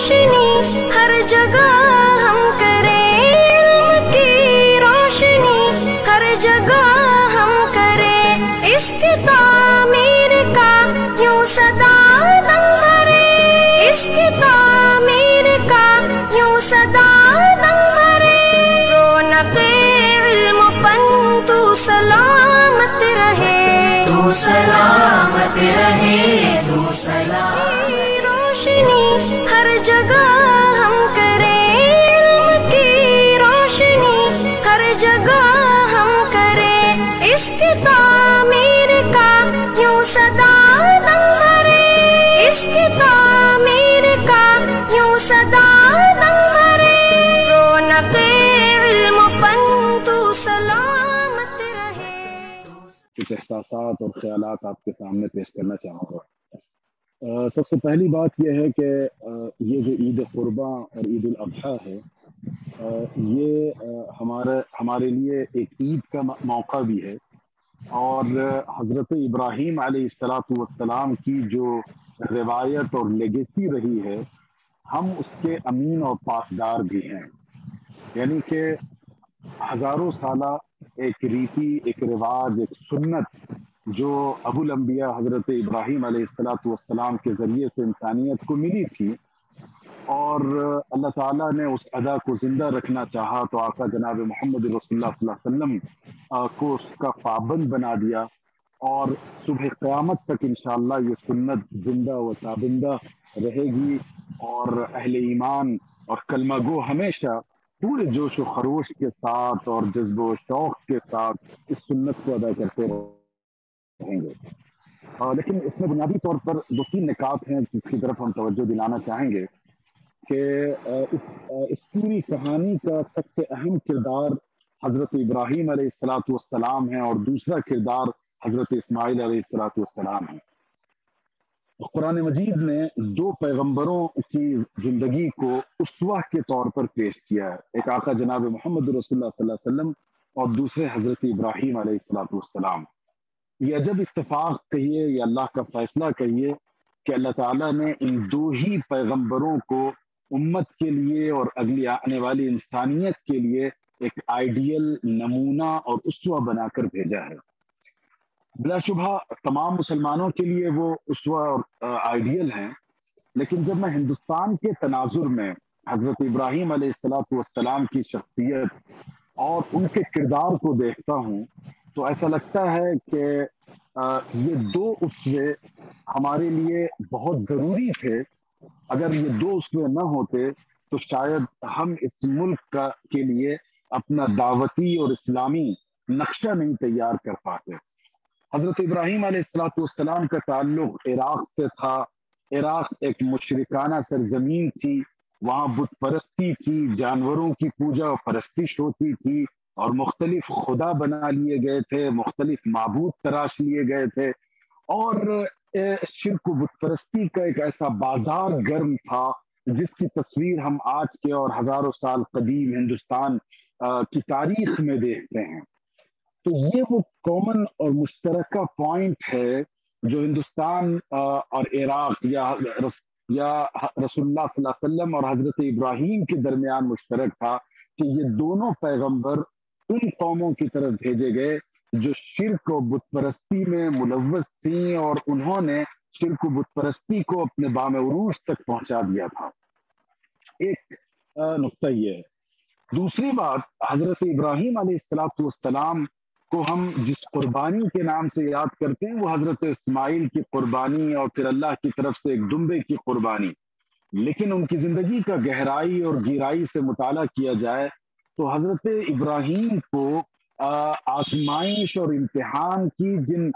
روشنی ہر جگہ ہم کریں، علم کی روشنی ہر جگہ ہم کریں، اس کی تعمیر کا یوں صدا دم بھرے، اس کی تعمیر کا یوں صدا دم بھرے، رونق علم فن تو سلامت رہے، تو سلامت رہے، تو سلامت روشنی ہر جگہ ہم کریں، علم کی روشنی ہر جگہ ہم کریں، اس کی تعمیر کا یوں صدا دم بھرے، اس کی تعمیر کا یوں صدا دم بھرے، رونق علم فن تو سلامت رہے۔ کچھ احساسات اور خیالات آپ کے سامنے پیش کرنا چاہوں گا۔ سب سے پہلی بات یہ ہے کہ یہ جو عید قرباں اور عید الاضحیٰ ہے، یہ ہمارے لیے ایک عید کا موقع بھی ہے، اور حضرت ابراہیم علیہ السلام کی جو روایت اور لیگیسی رہی ہے، ہم اس کے امین اور پاسدار بھی ہیں۔ یعنی کہ ہزاروں سالہ ایک ریتی، ایک رواج، ایک سنت جو ابو الانبیاء حضرت ابراہیم علیہ السلام کے ذریعے سے انسانیت کو ملی تھی، اور اللہ تعالیٰ نے اس ادا کو زندہ رکھنا چاہا تو آقا جناب محمد رسول اللہ صلی اللہ علیہ وسلم کو اس کا پابند بنا دیا، اور صبح قیامت تک انشاءاللہ یہ سنت زندہ و تابندہ رہے گی، اور اہل ایمان اور کلمہ گو ہمیشہ پورے جوش و خروش کے ساتھ اور جذب و شوق کے ساتھ اس سنت کو ادا کرتے رہیں گے۔ لیکن اس میں بنیادی طور پر دو تین نکات ہیں جس کی طرف ہم توجہ دلانا چاہیں گے کہ اس پوری کہانی کا سب سے اہم کردار حضرت ابراہیم علیہ السلام ہے، اور دوسرا کردار حضرت اسماعیل علیہ السلام ہے۔ قرآن مجید نے دو پیغمبروں کی زندگی کو اسوہ کے طور پر پیش کیا ہے، ایک آقا جناب محمد رسول اللہ صلی اللہ علیہ وسلم اور دوسرے حضرت ابراہیم علیہ السلام۔ یہ عجب اتفاق کہیے یا اللہ کا فیصلہ کہیے کہ اللہ تعالیٰ نے ان دو ہی پیغمبروں کو امت کے لیے اور اگلی آنے والی انسانیت کے لیے ایک آئیڈیل، نمونہ اور اسوہ بنا کر بھیجا ہے۔ بلا شبہ تمام مسلمانوں کے لیے وہ اسوہ اور آئیڈیل ہیں، لیکن جب میں ہندوستان کے تناظر میں حضرت ابراہیم علیہ السلام کی شخصیت اور ان کے کردار کو دیکھتا ہوں تو ایسا لگتا ہے کہ یہ دو اسوے ہمارے لیے بہت ضروری تھے۔ اگر یہ دو اسوے نہ ہوتے تو شاید ہم اس ملک کے لیے اپنا دعوتی اور اسلامی نقشہ نہیں تیار کر پاتے۔ حضرت ابراہیم علیہ السلام کا تعلق عراق سے تھا۔ عراق ایک مشرکانہ سرزمین تھی، وہاں بت پرستی تھی، جانوروں کی پوجا و پرستش ہوتی تھی، اور مختلف خدا بنا لیے گئے تھے، مختلف معبود تراش لیے گئے تھے، اور شرک و بت پرستی کا ایک ایسا بازار گرم تھا جس کی تصویر ہم آج کے اور ہزاروں سال قدیم ہندوستان کی تاریخ میں دیکھتے ہیں۔ تو یہ وہ کامن اور مشترکہ پوائنٹ ہے جو ہندوستان اور عراق یا رسول اللہ صلی اللہ علیہ وسلم اور حضرت ابراہیم کے درمیان مشترک تھا، کہ یہ دونوں پیغمبر ان قوموں کی طرف بھیجے گئے جو شرک و بت پرستی میں ملوث تھیں، اور انہوں نے شرک و بت پرستی کو اپنے بام عروج تک پہنچا دیا تھا۔ ایک نقطہ یہ ہے۔ دوسری بات، حضرت ابراہیم علیہ السلام کو ہم جس قربانی کے نام سے یاد کرتے ہیں وہ حضرت اسماعیل کی قربانی اور پھر اللہ کی طرف سے ایک دمبے کی قربانی، لیکن ان کی زندگی کا گہرائی اور گہرائی سے مطالعہ کیا جائے تو حضرت ابراہیم کو آزمائش اور امتحان کی جن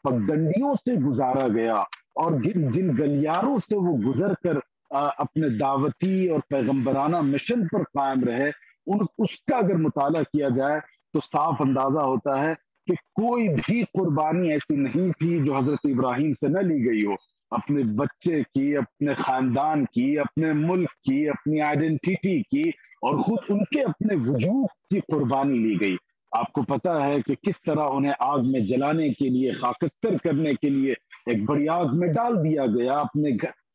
پگڈنڈیوں سے گزارا گیا اور جن گلیاروں سے وہ گزر کر اپنے دعوتی اور پیغمبرانہ مشن پر قائم رہے، اس کا اگر مطالعہ کیا جائے تو صاف اندازہ ہوتا ہے کہ کوئی بھی قربانی ایسی نہیں تھی جو حضرت ابراہیم سے نہ لی گئی ہو۔ اپنے بچے کی، اپنے خاندان کی، اپنے ملک کی، اپنی آئیڈینٹی کی، اور خود ان کے اپنے وجود کی قربانی لی گئی۔ آپ کو پتا ہے کہ کس طرح انہیں آگ میں جلانے کے لیے، خاکستر کرنے کے لیے ایک بڑی آگ میں ڈال دیا گیا،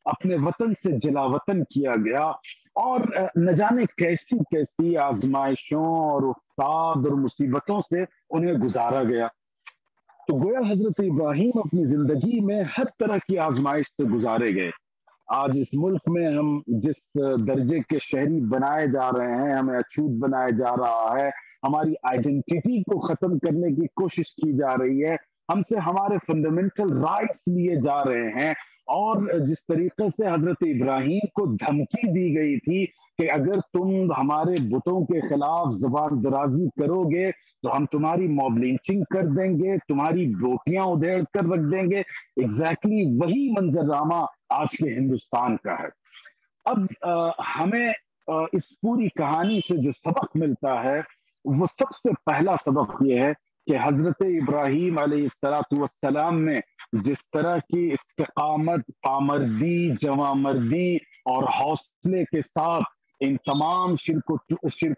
اپنے وطن سے جلا وطن کیا گیا، اور نہ جانے کیسی کیسی آزمائشوں اور افتاد اور مصیبتوں سے انہیں گزارا گیا۔ تو گویا حضرت ابراہیم اپنی زندگی میں ہر طرح کی آزمائش سے گزارے گئے۔ آج اس ملک میں ہم جس درجے کے شہری بنائے جا رہے ہیں، ہمیں اچھوت بنایا جا رہا ہے، ہماری آئیڈینٹی کو ختم کرنے کی کوشش کی جا رہی ہے، ہم سے ہمارے فنڈامنٹل رائٹس لیے جا رہے ہیں، اور جس طریقے سے حضرت ابراہیم کو دھمکی دی گئی تھی کہ اگر تم ہمارے بتوں کے خلاف زبان درازی کرو گے تو ہم تمہاری موب لنچنگ کر دیں گے، تمہاری روٹیاں ادھیڑ کر رکھ دیں گے، ایگزیکٹلی وہی منظرنامہ آج کے ہندوستان کا ہے۔ اب ہمیں اس پوری کہانی سے جو سبق ملتا ہے وہ سب سے پہلا سبق یہ ہے کہ حضرت ابراہیم علیہ السلام نے جس طرح کی استقامت، پامردی، جواں مردی اور حوصلے کے ساتھ ان تمام شرک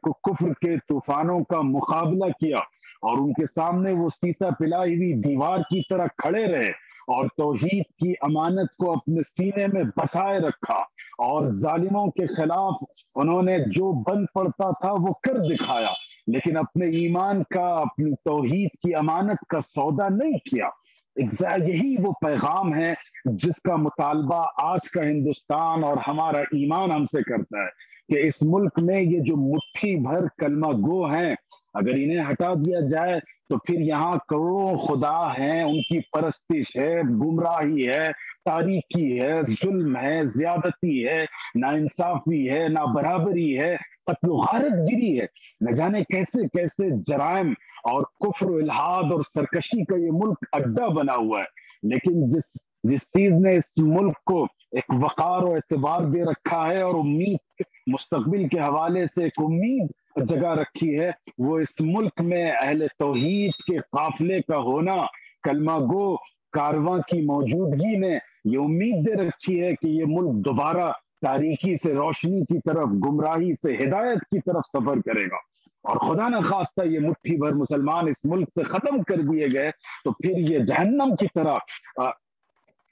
و کفر کے طوفانوں کا مقابلہ کیا، اور ان کے سامنے وہ سیسا پلائی ہوئی دیوار کی طرح کھڑے رہے اور توحید کی امانت کو اپنے سینے میں بسائے رکھا، اور ظالموں کے خلاف انہوں نے جو بن پڑتا تھا وہ کر دکھایا، لیکن اپنے ایمان کا، اپنی توحید کی امانت کا سودا نہیں کیا۔ یہی وہ پیغام ہے جس کا مطالبہ آج کا ہندوستان اور ہمارا ایمان ہم سے کرتا ہے، کہ اس ملک میں یہ جو مٹھی بھر کلمہ گو ہیں، اگر انہیں ہٹا دیا جائے تو پھر یہاں کروڑوں خدا ہیں، ان کی پرستش ہے، گمراہی ہے، تاریکی ہے، ظلم ہے، زیادتی ہے، ناانصافی ہے، نا برابری ہے، قتل و غارت گری ہے، نہ جانے کیسے کیسے جرائم اور کفر و الحاد اور سرکشی کا یہ ملک اڈا بنا ہوا ہے۔ لیکن جس چیز نے اس ملک کو ایک وقار و اعتبار دے رکھا ہے اور امید، مستقبل کے حوالے سے ایک امید جگہ رکھی ہے، وہ اس ملک میں اہل توحید کے قافلے کا ہونا، کلمہ گو کارواں کی موجودگی نے یہ امید دے رکھی ہے کہ یہ ملک دوبارہ تاریکی سے روشنی کی طرف، گمراہی سے ہدایت کی طرف سفر کرے گا، اور خدا نہ خواستہ یہ مٹھی بھر مسلمان اس ملک سے ختم کر دیے گئے تو پھر یہ جہنم کی طرح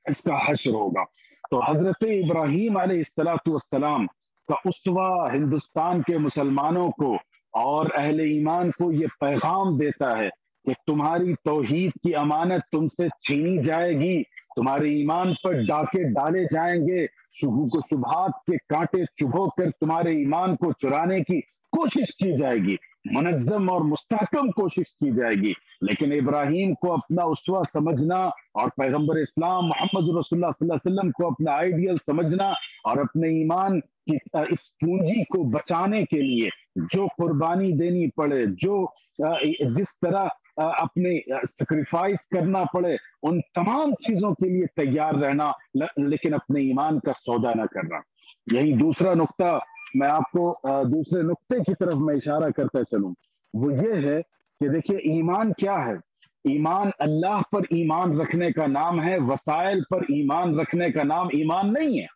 اس کا حشر ہوگا۔ تو حضرت ابراہیم علیہ السلام کا اسوہ ہندوستان کے مسلمانوں کو اور اہل ایمان کو یہ پیغام دیتا ہے کہ تمہاری توحید کی امانت تم سے چھینی جائے گی، تمہارے ایمان پر ڈاکے ڈالے جائیں گے، شبہات و شبہات کے کانٹے چبھو کر تمہارے ایمان کو چرانے کی کوشش کی جائے گی، منظم اور مستحکم کوشش کی جائے گی، لیکن ابراہیم کو اپنا اسوہ سمجھنا اور پیغمبر اسلام محمد رسول اللہ صلی اللہ علیہ وسلم کو اپنا آئیڈیل سمجھنا اور اپنے ایمان کی اس پونجی کو بچانے کے لیے جو قربانی دینی پڑے، جس طرح اپنے سیکریفائس کرنا پڑے، ان تمام چیزوں کے لیے تیار رہنا، لیکن اپنے ایمان کا سودا نہ کرنا۔ یہی دوسرا نقطہ میں آپ کو دوسرے نقطے کی طرف میں اشارہ کرتا چلوں، وہ یہ ہے کہ دیکھیے ایمان کیا ہے؟ ایمان اللہ پر ایمان رکھنے کا نام ہے، وسائل پر ایمان رکھنے کا نام ایمان نہیں ہے۔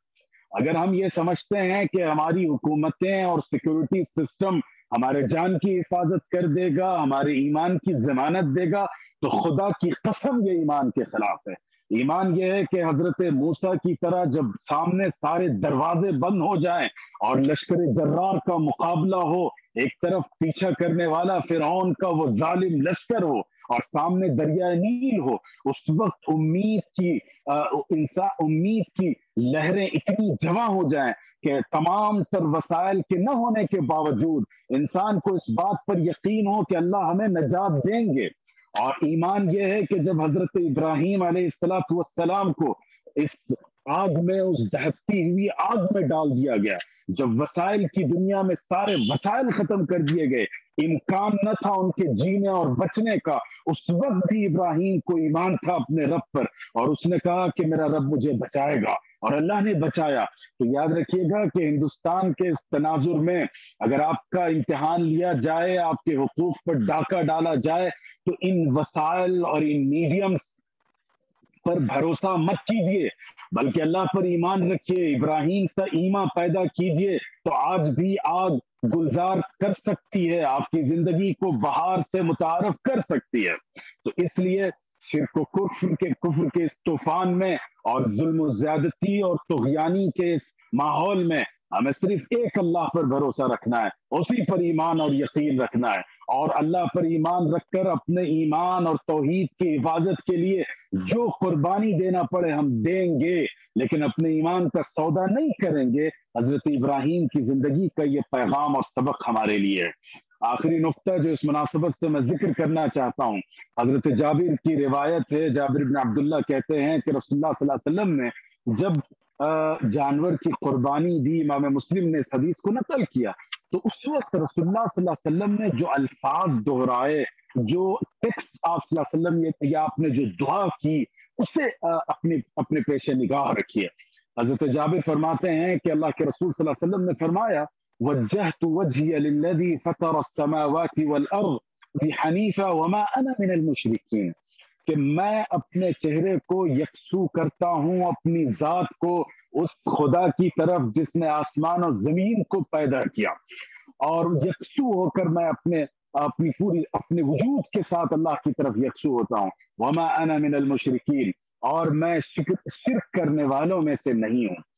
اگر ہم یہ سمجھتے ہیں کہ ہماری حکومتیں اور سیکورٹی سسٹم ہمارے جان کی حفاظت کر دے گا، ہمارے ایمان کی ضمانت دے گا، تو خدا کی قسم یہ ایمان کے خلاف ہے۔ ایمان یہ ہے کہ حضرت موسیٰ کی طرح جب سامنے سارے دروازے بند ہو جائیں اور لشکر جرار کا مقابلہ ہو، ایک طرف پیچھا کرنے والا فرعون کا وہ ظالم لشکر ہو اور سامنے دریائے نیل ہو، اس وقت امید کی لہریں اتنی جمع ہو جائیں کہ تمام تر وسائل کے نہ ہونے کے باوجود انسان کو اس بات پر یقین ہو کہ اللہ ہمیں نجات دیں گے۔ اور ایمان یہ ہے کہ جب حضرت ابراہیم علیہ السلام کو اس آگ میں، اس دہکتی ہوئی آگ میں ڈال دیا گیا، جب وسائل کی دنیا میں سارے وسائل ختم کر دیے گئے، امکان نہ تھا ان کے جینے اور بچنے کا، اس وقت بھی ابراہیم کو ایمان تھا اپنے رب پر، اور اس نے کہا کہ میرا رب مجھے بچائے گا، اور اللہ نے بچایا۔ تو یاد رکھیے گا کہ ہندوستان کے اس تناظر میں اگر آپ کا امتحان لیا جائے، آپ کے حقوق پر ڈاکہ ڈالا جائے، تو ان وسائل اور ان میڈیمز پر بھروسہ مت کیجیے، بلکہ اللہ پر ایمان رکھیے، ابراہیم سے ایمان پیدا کیجیے، تو آج بھی آگ گلزار کر سکتی ہے، آپ کی زندگی کو بہار سے متعارف کر سکتی ہے۔ تو اس لیے شرک و کفر کے اس طوفان میں اور ظلم و زیادتی اور طغیانی کے اس ماحول میں ہمیں صرف ایک اللہ پر بھروسہ رکھنا ہے، اسی پر ایمان اور یقین رکھنا ہے، اور اللہ پر ایمان رکھ کر اپنے ایمان اور توحید کی حفاظت کے لیے جو قربانی دینا پڑے ہم دیں گے، لیکن اپنے ایمان کا سودا نہیں کریں گے۔ حضرت ابراہیم کی زندگی کا یہ پیغام اور سبق ہمارے لیے ہے۔ آخری نقطہ جو اس مناسبت سے میں ذکر کرنا چاہتا ہوں، حضرت جابر کی روایت ہے، جابر بن عبداللہ کہتے ہیں کہ رسول اللہ صلی اللہ علیہ وسلم نے جب جانور کی قربانی دی، امام مسلم نے اس حدیث کو نقل کیا، تو اس وقت رسول اللہ صلی اللہ علیہ وسلم نے جو الفاظ دہرائے، جو ٹیکسٹ آپ صلی اللہ علیہ وسلم یا آپ نے جو دعا کی، اسے اپنے پیش نگاہ رکھیے۔ حضرت جابر فرماتے ہیں کہ اللہ کے رسول صلی اللہ علیہ وسلم نے فرمایا وجہت وجہی للذی فطر السماوات والارض حنیفا وما انا من المشرکین، کہ میں اپنے چہرے کو یکسو کرتا ہوں اپنی ذات کو اس خدا کی طرف جس نے آسمان اور زمین کو پیدا کیا، اور یکسو ہو کر میں اپنے وجود کے ساتھ اللہ کی طرف یکسو ہوتا ہوں، وما انا من المشرکین، اور میں شرک کرنے والوں میں سے نہیں ہوں۔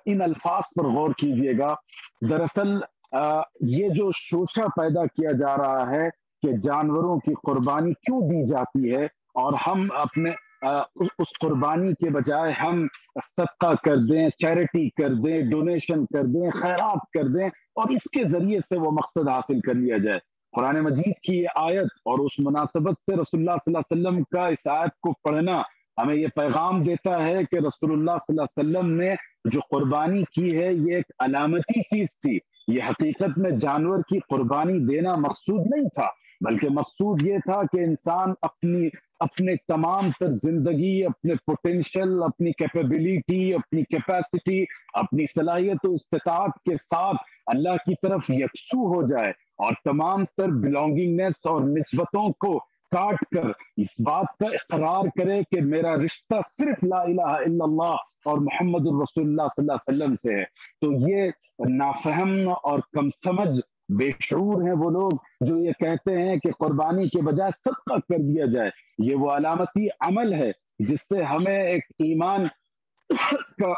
ان الفاظ پر غور کیجئے گا۔ دراصل یہ جو شوشہ پیدا کیا جا رہا ہے کہ جانوروں کی قربانی کیوں دی جاتی ہے، اور ہم اپنے اس قربانی کے بجائے ہم صدقہ کر دیں، چیریٹی کر دیں، ڈونیشن کر دیں، خیرات کر دیں، اور اس کے ذریعے سے وہ مقصد حاصل کر لیا جائے۔ قرآن مجید کی یہ آیت اور اس مناسبت سے رسول اللہ صلی اللہ علیہ وسلم کا اس آیت کو پڑھنا ہمیں یہ پیغام دیتا ہے کہ رسول اللہ صلی اللہ علیہ وسلم نے جو قربانی کی ہے یہ ایک علامتی چیز تھی۔ یہ حقیقت میں جانور کی قربانی دینا مقصود نہیں تھا، بلکہ مقصود یہ تھا کہ انسان اپنے تمام تر زندگی، اپنے پوٹینشل، اپنی کیپیبلٹی، اپنی کیپیسٹی، اپنی صلاحیت و استطاعت کے ساتھ اللہ کی طرف یکسو ہو جائے، اور تمام تر بلونگنگنس اور نسبتوں کو کاٹ کر اس بات کا اقرار کرے کہ میرا رشتہ صرف لا الہ الا اللہ اور محمد الرسول اللہ صلی اللہ علیہ وسلم سے ہے۔ تو یہ نافہم اور کم سمجھ بے شعور ہیں وہ لوگ جو یہ کہتے ہیں کہ قربانی کے بجائے صدقہ کر دیا جائے۔ یہ وہ علامتی عمل ہے جس سے ہمیں ایک ایمان کا،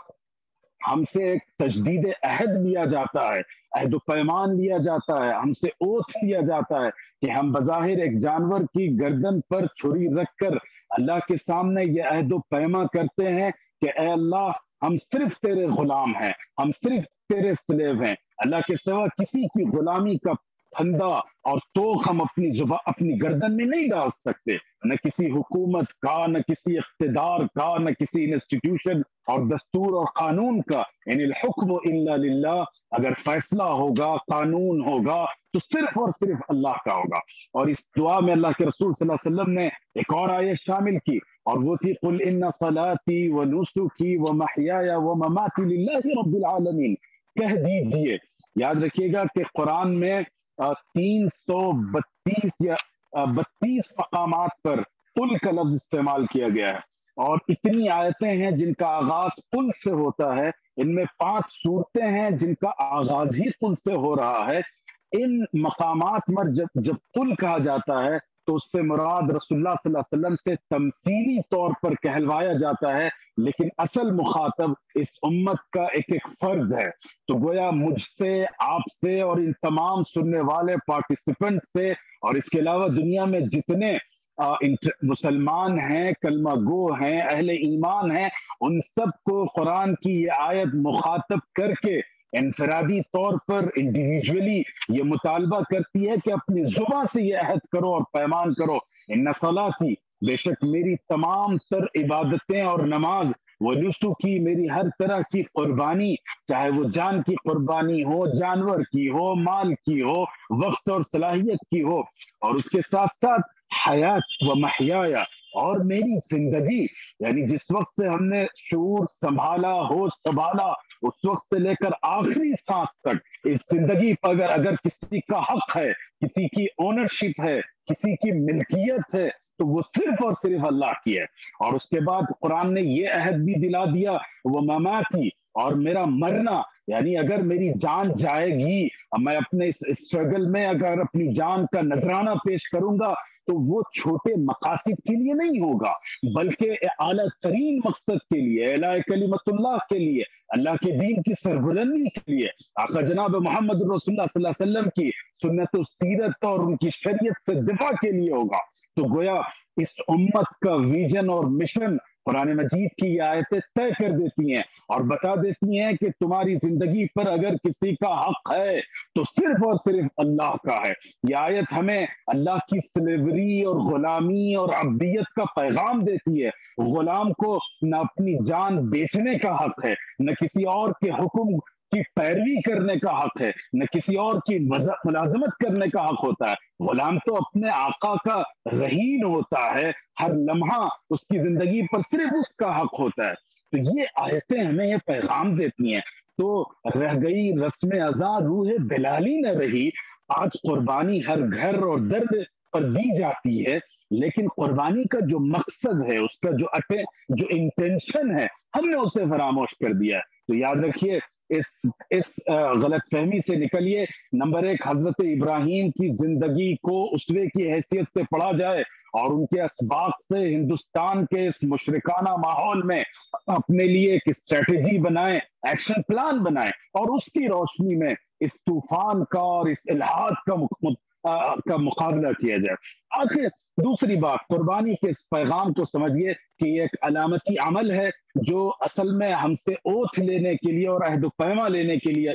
ہم سے ایک تجدید عہد لیا جاتا ہے، عہد و پیمان لیا جاتا ہے، ہم سے اوتھ لیا جاتا ہے کہ ہم بظاہر ایک جانور کی گردن پر چھری رکھ کر اللہ کے سامنے یہ عہد و پیمان کرتے ہیں کہ اے اللہ ہم صرف تیرے غلام ہیں، ہم صرف تیرے سلیو ہیں، اللہ کے سوا کسی کی غلامی کا پھندا اور توق ہم اپنی گردن میں نہیں ڈال سکتے، نہ کسی حکومت کا، نہ کسی اقتدار کا، نہ کسی انسٹیٹیوشن اور دستور اور قانون کا۔ ان الحکم الا للہ، اگر فیصلہ ہوگا، قانون ہوگا تو صرف اور صرف اللہ کا ہوگا۔ اور اس دعا میں اللہ کے رسول صلی اللہ علیہ وسلم نے ایک اور آیت شامل کی، اور وہ تھی قل ان صلاتی ونسکی ومحیایا ومماتی للہ رب العالمین۔ کہہ دیجئے، یاد رکھیے گا کہ قرآن میں 332 یا 32 مقامات پر قل کا لفظ استعمال کیا گیا ہے، اور اتنی آیتیں ہیں جن کا آغاز قل سے ہوتا ہے، ان میں 5 سورتیں ہیں جن کا آغاز ہی قل سے ہو رہا ہے۔ ان مقامات پر جب قل کہا جاتا ہے تو اس سے مراد رسول اللہ صلی اللہ علیہ وسلم سے تمثیلی طور پر کہلوایا جاتا ہے، لیکن اصل مخاطب اس امت کا ایک ایک فرد ہے۔ تو گویا مجھ سے، آپ سے اور ان تمام سننے والے پارٹیسپینٹ سے، اور اس کے علاوہ دنیا میں جتنے مسلمان ہیں، کلمہ گو ہیں، اہل ایمان ہیں، ان سب کو قرآن کی یہ آیت مخاطب کر کے انفرادی طور پر انڈیویجولی یہ مطالبہ کرتی ہے کہ اپنی زبان سے یہ عہد کرو اور پیمان کرو، ان صلاتی، بے شک میری تمام تر عبادتیں اور نماز، ونسکی، میری ہر طرح کی قربانی، چاہے وہ جان کی قربانی ہو، جانور کی ہو، مال کی ہو، وقت اور صلاحیت کی ہو، اور اس کے ساتھ ساتھ حیات و محیایا، اور میری زندگی، یعنی جس وقت سے ہم نے شعور سنبھالا، ہوش سنبھالا، اس وقت سے لے کر آخری سانس تک اس زندگی پر اگر کسی کا حق ہے، کسی کی اونرشپ ہے، کسی کی ملکیت ہے، تو وہ صرف اور صرف اللہ کی ہے۔ اور اس کے بعد قرآن نے یہ عہد بھی دلا دیا، وہ مماتی، اور میرا مرنا، یعنی اگر میری جان جائے گی، میں اپنے اس اسٹرگل میں اگر اپنی جان کا نذرانہ پیش کروں گا تو وہ چھوٹے مقاصد کے لیے نہیں ہوگا، بلکہ اعلیٰ ترین مقصد کے لیے، اعلیٰ کلمت اللہ کے لیے، اللہ کے دین کی سربلندی کے لیے، آقا جناب محمد رسول اللہ صلی اللہ علیہ وسلم کی سنت و سیرت اور ان کی شریعت سے دفاع کے لیے ہوگا۔ تو گویا اس امت کا ویژن اور مشن قرآن مجید کی یہ آیتیں طے کر دیتی ہیں اور بتا دیتی ہیں کہ تمہاری زندگی پر اگر کسی کا حق ہے تو صرف اور صرف اللہ کا ہے۔ یہ آیت ہمیں اللہ کی سلیوری اور غلامی اور عبدیت کا پیغام دیتی ہے۔ غلام کو نہ اپنی جان بیچنے کا حق ہے، نہ کسی اور کے حکم کی پیروی کرنے کا حق ہے، نہ کسی اور کی ملازمت کرنے کا حق ہوتا ہے۔ غلام تو اپنے آقا کا رہین ہوتا ہے، ہر لمحہ اس کی زندگی پر صرف اس کا حق ہوتا ہے۔ تو یہ آیتیں ہمیں یہ پیغام دیتی ہیں۔ تو رہ گئی رسم ازاں روح بلالی نہ رہی، آج قربانی ہر گھر اور درد پر دی جاتی ہے، لیکن قربانی کا جو مقصد ہے، اس کا جو انٹینشن ہے، ہم نے اسے فراموش کر دیا ہے۔ تو یاد رکھیے، اس غلط فہمی سے نکلیے۔ نمبر ایک، حضرت ابراہیم کی زندگی کو اسوے کی حیثیت سے پڑھا جائے اور ان کے اسباق سے ہندوستان کے اس مشرکانہ ماحول میں اپنے لیے ایک اسٹریٹجی بنائیں، ایکشن پلان بنائیں، اور اس کی روشنی میں اس طوفان کا اور اس الحاد کا مقابلہ کیا جائے۔ آخر دوسری بات، قربانی کے اس پیغام کو سمجھیے کہ یہ ایک علامتی عمل ہے جو اصل میں ہم سے اوتھ لینے کے لیے اور عہد و پیما لینے کے لیے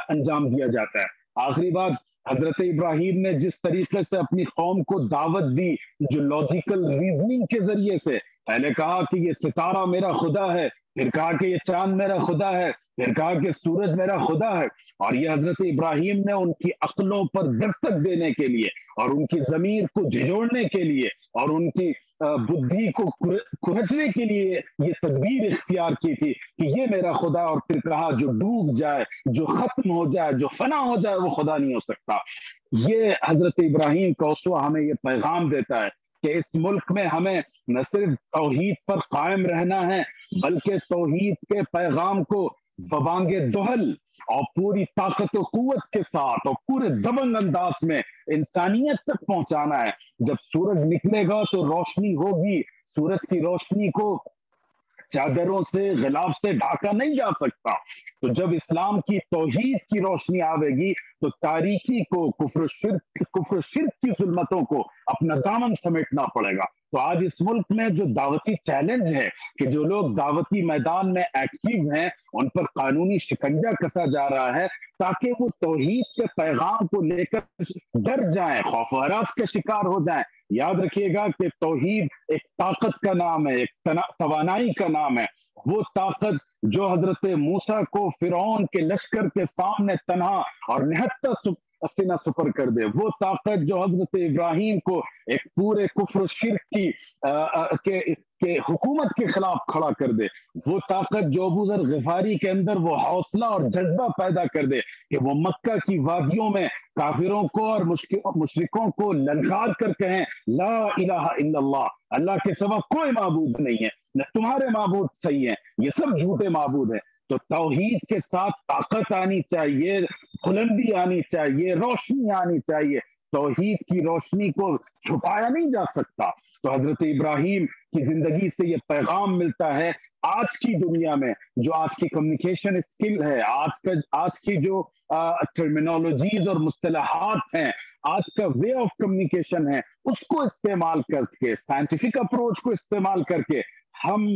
انجام دیا جاتا ہے۔ آخری بات، حضرت ابراہیم نے جس طریقے سے اپنی قوم کو دعوت دی، جو لاجیکل ریزننگ کے ذریعے سے، پہلے کہا کہ یہ ستارہ میرا خدا ہے، پھر کہا کہ یہ چاند میرا خدا ہے، پھر کہا کہ سورج میرا خدا ہے، اور یہ حضرت ابراہیم نے ان کی عقلوں پر دستک دینے کے لیے اور ان کی ضمیر کو جھجوڑنے کے لیے اور ان کی بدھی کو کھرچنے کے لیے یہ تدبیر اختیار کی تھی کہ یہ میرا خدا، اور پھر کہا جو ڈوب جائے، جو ختم ہو جائے، جو فنا ہو جائے، وہ خدا نہیں ہو سکتا۔ یہ حضرت ابراہیم کا اسوہ ہمیں یہ پیغام دیتا ہے کہ اس ملک میں ہمیں نہ صرف توحید پر قائم رہنا ہے، بلکہ توحید کے پیغام کو ببانگ دہل اور پوری طاقت و قوت کے ساتھ اور پورے دبنگ انداز میں انسانیت تک پہنچانا ہے۔ جب سورج نکلے گا تو روشنی ہوگی، سورج کی روشنی کو چادروں سے، غلاف سے ڈھانکا نہیں جا سکتا۔ تو جب اسلام کی توحید کی روشنی آئے گی تو تاریکی کو، کفر و شرک کی ظلمتوں کو اپنا دامن سمیٹنا پڑے گا۔ تو آج اس ملک میں جو دعوتی چیلنج ہے کہ جو لوگ دعوتی میدان میں ایکٹیو ہیں ان پر قانونی شکنجہ کسا جا رہا ہے تاکہ وہ توحید کے پیغام کو لے کر ڈر جائیں، خوف و ہراس کے شکار ہو جائیں۔ یاد رکھیے گا کہ توحید ایک طاقت کا نام ہے، ایک توانائی کا نام ہے۔ وہ طاقت جو حضرت موسیٰ کو فرعون کے لشکر کے سامنے تنہا اور نہتہ سینہ سپر کر دے، وہ طاقت جو حضرت ابراہیم کو ایک پورے کفر و شرک کے حکومت کے خلاف کھڑا کر دے، وہ طاقت جو ابو ذر غفاری کے اندر وہ حوصلہ اور جذبہ پیدا کر دے کہ وہ مکہ کی وادیوں میں کافروں کو اور مشرکوں کو للکار کر کہیں لا الہ الا اللہ، اللہ کے سوا کوئی معبود نہیں ہے، نہ تمہارے معبود صحیح ہیں، یہ سب جھوٹے معبود ہیں۔ تو توحید کے ساتھ طاقت آنی چاہیے، بلندی آنی چاہیے، روشنی آنی چاہیے۔ توحید کی روشنی کو چھپایا نہیں جا سکتا۔ تو حضرت ابراہیم کی زندگی سے یہ پیغام ملتا ہے آج کی دنیا میں، جو آج کی کمیونیکیشن اسکل ہے، آج کی جو ٹرمینالوجیز اور مصطلحات ہیں، آج کا وے آف کمیونیکیشن ہے، اس کو استعمال کر کے، سائنٹیفک اپروچ کو استعمال کر کے ہم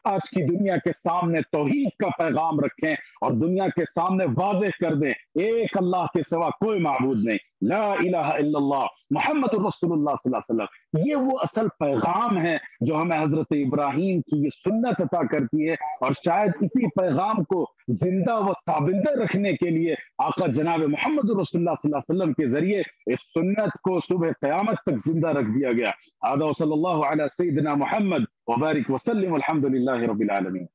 آج کی دنیا کے سامنے توحید کا پیغام رکھیں اور دنیا کے سامنے واضح کر دیں ایک اللہ کے سوا کوئی معبود نہیں، لا الہ الا اللہ محمد رسول اللہ صلی اللہ علیہ وسلم۔ یہ وہ اصل پیغام ہے جو ہمیں حضرت ابراہیم کی یہ سنت عطا کرتی ہے، اور شاید اسی پیغام کو زندہ و تابندہ رکھنے کے لیے آقا جناب محمد رسول اللہ صلی اللہ علیہ وسلم کے ذریعے اس سنت کو صبح قیامت تک زندہ رکھ دیا گیا۔ هذا وصلی اللہ علی سیدنا محمد وبارک وسلم، الحمد للہ رب العالمین۔